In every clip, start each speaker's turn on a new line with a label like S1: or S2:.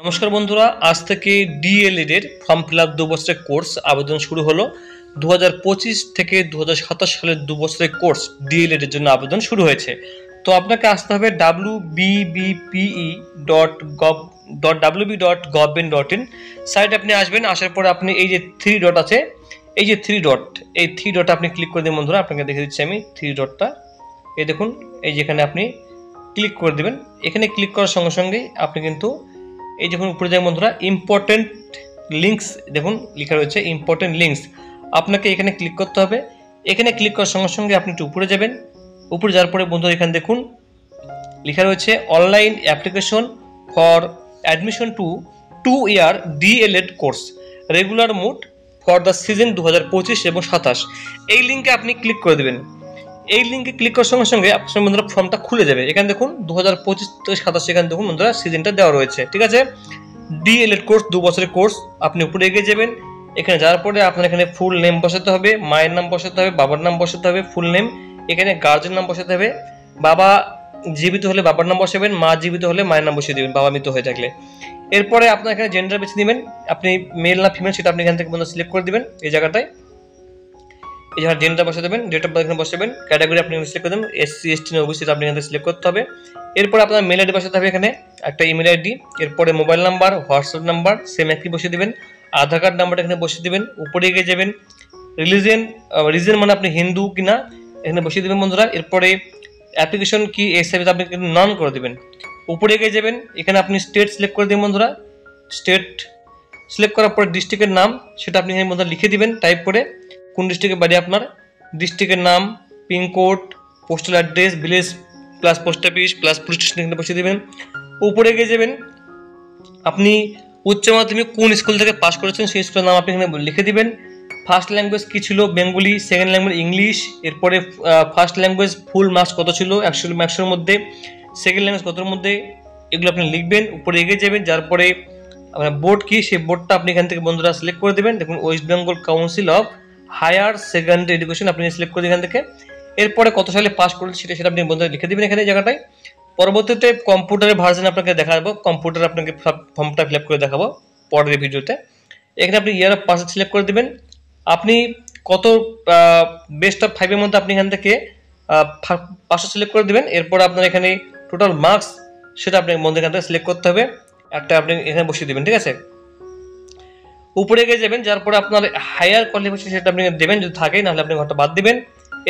S1: নমস্কার বন্ধুরা, আজ থেকে ডিএলএড এর ফর্ম ফিল আপ 2 বছরের কোর্স আবেদন শুরু হলো। 2025 থেকে 2027 সালের 2 বছরের কোর্স ডিএলএড এর জন্য আবেদন শুরু হয়েছে। তো আপনাকে আসতে হবে wbbpe.wb.government.in সাইটে আপনি আসবেন। আসার পরে আপনি এই যে 3 ডট আছে, এই যে 3 ডট, এই 3 ডটে আপনি ক্লিক করে দিন বন্ধুরা। আপনাকে দেখে দিচ্ছি আমি 3 ডটটা, এই দেখুন, এই যেখানে আপনি ক্লিক করে দিবেন। এখানে ক্লিক করার সঙ্গে সঙ্গেই আপনি কিন্তু এই যখন উপরে যাবেন বন্ধুরা, ইম্পর্টেন্ট লিঙ্কস দেখুন লেখা রয়েছে, ইম্পর্টেন্ট লিঙ্কস। আপনাকে এখানে ক্লিক করতে হবে। এখানে ক্লিক করার সঙ্গে সঙ্গে আপনি একটু উপরে যাবেন। উপরে যাওয়ার পরে বন্ধুরা এখানে দেখুন লেখা রয়েছে online application for admission to 2 year DElEd course regular mode for the season 2025 এবং 27। এই লিঙ্কে আপনি ক্লিক করে দেবেন। এই লিঙ্কে ক্লিক করার সঙ্গে সঙ্গে আপনার বন্ধুরা ফর্মটা খুলে যাবে। এখানে দেখুন 2025 থেকে 27 এখানে দেখুন বন্ধুরা সিজনটা দেওয়া রয়েছে, ঠিক আছে। ডিএলএড কোর্স 2 বছরের কোর্স। আপনি উপরে এগিয়ে যাবেন। এখানে যাওয়ার পরে আপনার এখানে ফুল নেম বসাতে হবে, মায়ের নাম বসাতে হবে, বাবার নাম বসাতে হবে, ফুল নেম। এখানে গার্জেন নাম বসাতে হবে। বাবা জীবিত হলে বাবার নাম বসাবেন, মা জীবিত হলে মায়ের নাম বসিয়ে দেবেন, বাবা মৃত হয়ে থাকলে। এরপরে আপনার এখানে জেন্ডার বেছে নেবেন, আপনি মেল না ফিমেল সেটা আপনি এখান থেকে বন্ধুরা সিলেক্ট করে দেবেন। এই জায়গাটায় এই জায়গায় জেন্ডার বসে দেবেন, ডেট অফ বার্থ এখানে বসাবেন, ক্যাটাগরি আপনি সিলেক্ট করে দেবেন, এসসি এসটি না ওবিসি আপনি এখানে সিলেক্ট করতে হবে। এরপর আপনার মেল আইডি বসাতে হবে, এখানে একটা ইমেল আইডি, এরপরে mobile number, WhatsApp number same একই বসিয়ে দেবেন, আধার কার্ড নাম্বারটা এখানে বসিয়ে দেবেন। উপরে এগিয়ে যাবেন, রিলিজিয়ন মানে আপনি হিন্দু কিনা এখানে বসিয়ে দেবেন বন্ধুরা। এরপরে অ্যাপ্লিকেশন কি এই সার্ভিস আপনি নন করে দেবেন। উপরে এগিয়ে যাবেন, এখানে আপনি স্টেট সিলেক্ট করে দেবেন বন্ধুরা। স্টেট সিলেক্ট করার পর ডিস্ট্রিক্টের নাম সেটা আপনি এখানে বন্ধুরা লিখে দিবেন, টাইপ করে কোন ডিস্ট্রিক্টের বাড়ি আপনার, ডিস্ট্রিক্টের নাম, pincode, postal address, village plus post office plus police station এখানে বসিয়ে দেবেন। উপরে এগিয়ে যাবেন, আপনি উচ্চ মাধ্যমিক কোন স্কুল থেকে পাস করেছেন সেই স্কুলের নাম আপনি এখানে লিখে দিবেন। ফার্স্ট ল্যাঙ্গুয়েজ কী ছিল, বেঙ্গলি। Second language English. এরপরে ফার্স্ট ল্যাঙ্গুয়েজ ফুল মার্কস কত ছিল, 100 মধ্যে। সেকেন্ড ল্যাঙ্গুয়েজ কতর মধ্যে, এগুলো আপনি লিখবেন। উপরে এগিয়ে যাবেন, যার পরে আপনার বোর্ড কি সেই বোর্ডটা আপনি এখান থেকে বন্ধুরা সিলেক্ট করে দেবেন। দেখুন West Bengal council of higher secondary education আপনি সিলেক্ট করে এখান থেকে। এরপরে কত সালে পাস করেছেন সেটা আপনি বন্ধুরা লিখে দেবেন এখানে জায়গাটায়। পরবর্তীতে কম্পিউটারের ভার্সন আপনাকে দেখাবো, কম্পিউটার আপনাকে ফর্মটা ফিল আপ করে দেখাবো পরের ভিডিওতে। এখানে আপনি ইয়ার অফ পাস সিলেক্ট করে দেবেন। আপনি কত বেস্ট অফ 5 এর মধ্যে আপনি এখান থেকে 500 সিলেক্ট করে দেবেন। এরপর আপনার এখানে টোটাল মার্কস সেটা আপনি বন্ধু এখান থেকে সিলেক্ট করতে হবে, একটা আপনি এখানে বসিয়ে দেবেন, ঠিক আছে। উপরে গিয়ে যাবেন, যার পরে আপনার হায়ার কোয়ালিফিকেশন সেটা আপনি দেবেন যদি থাকে, নাহলে আপনি ঘরটা বাদ দিবেন।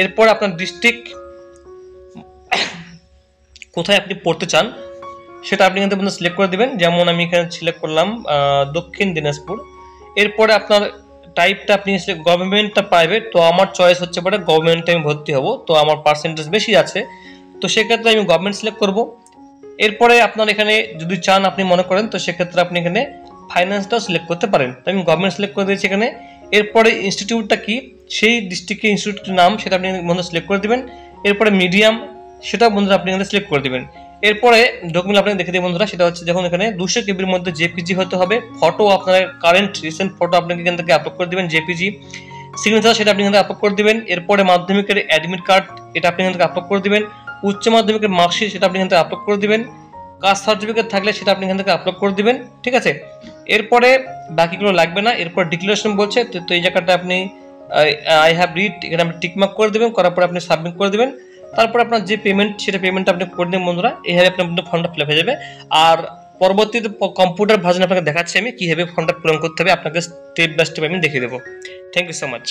S1: এরপর আপনার ডিস্ট্রিক্ট কোথায় আপনি পড়তে চান সেটা আপনি এখান থেকে সিলেক্ট করে দেবেন। যেমন আমি এখানে সিলেক্ট করলাম দক্ষিণ দিনাজপুর। এরপরে আপনার টাইপটা আপনি গভর্নমেন্টটা প্রাইভেট, তো আমার চয়েস হচ্ছে পরে গভর্নমেন্টে আমি ভর্তি হব, তো আমার পার্সেন্টেজ বেশি আছে, তো সেক্ষেত্রে আমি গভর্নমেন্ট সিলেক্ট করব। এরপরে আপনার এখানে যদি চান আপনি মনে করেন, তো সেক্ষেত্রে আপনি এখানে ফাইন্যান্সটাও সিলেক্ট করতে পারেন, তো আমি গভর্নমেন্ট সিলেক্ট করে দিয়েছি এখানে। এরপরে ইনস্টিটিউটটা কি, সেই ডিস্ট্রিক্টের ইনস্টিটিউটের নাম সেটা আপনি বন্ধু সিলেক্ট করে দেবেন। এরপরে মিডিয়াম সেটা বন্ধুরা আপনি এখানে সিলেক্ট করে দেবেন। এরপরে ডকুমেন্ট আপনাকে দেখে দিই বন্ধুরা, সেটা হচ্ছে দেখুন এখানে 200 কেবির মধ্যে জেপিজি হতে হবে। ফটো আপনার কারেন্ট রিসেন্ট ফটো আপনাকে এখান থেকে আপলোড করে দেবেন জেপিজি। সিগনেচার সেটা আপনি এখান থেকে আপলোড করে দেবেন। এরপরে মাধ্যমিকের অ্যাডমিট কার্ড এটা আপনি এখান থেকে আপলোড করে দেবেন। উচ্চ মাধ্যমিকের মার্কশিট সেটা আপনি এখান থেকে আপলোড করে দেবেন। কাস্ট সার্টিফিকেট থাকলে সেটা আপনি এখান থেকে আপলোড করে দিবেন, ঠিক আছে। এরপরে বাকিগুলো লাগবে না। এরপর ডিক্লারেশন বলছে, তো এই জায়গাটা আপনি আই হ্যাভ রিড এখানে আপনি টিকমার্ক করে দেবেন, করার পরে আপনি সাবমিট করে দেবেন। তারপর আপনার যে পেমেন্ট সেটা পেমেন্টটা আপনি করে দেবেন বন্ধুরা। এইভাবে আপনার ফর্মটা ফিল আপ হয়ে যাবে। আর পরবর্তীতে কম্পিউটার ভার্সন আপনাকে দেখাচ্ছি আমি কীভাবে ফর্মটা পূরণ করতে হবে, আপনাকে স্টেপ বাই স্টেপ আমি দেখিয়ে দেবো। Thank you so much.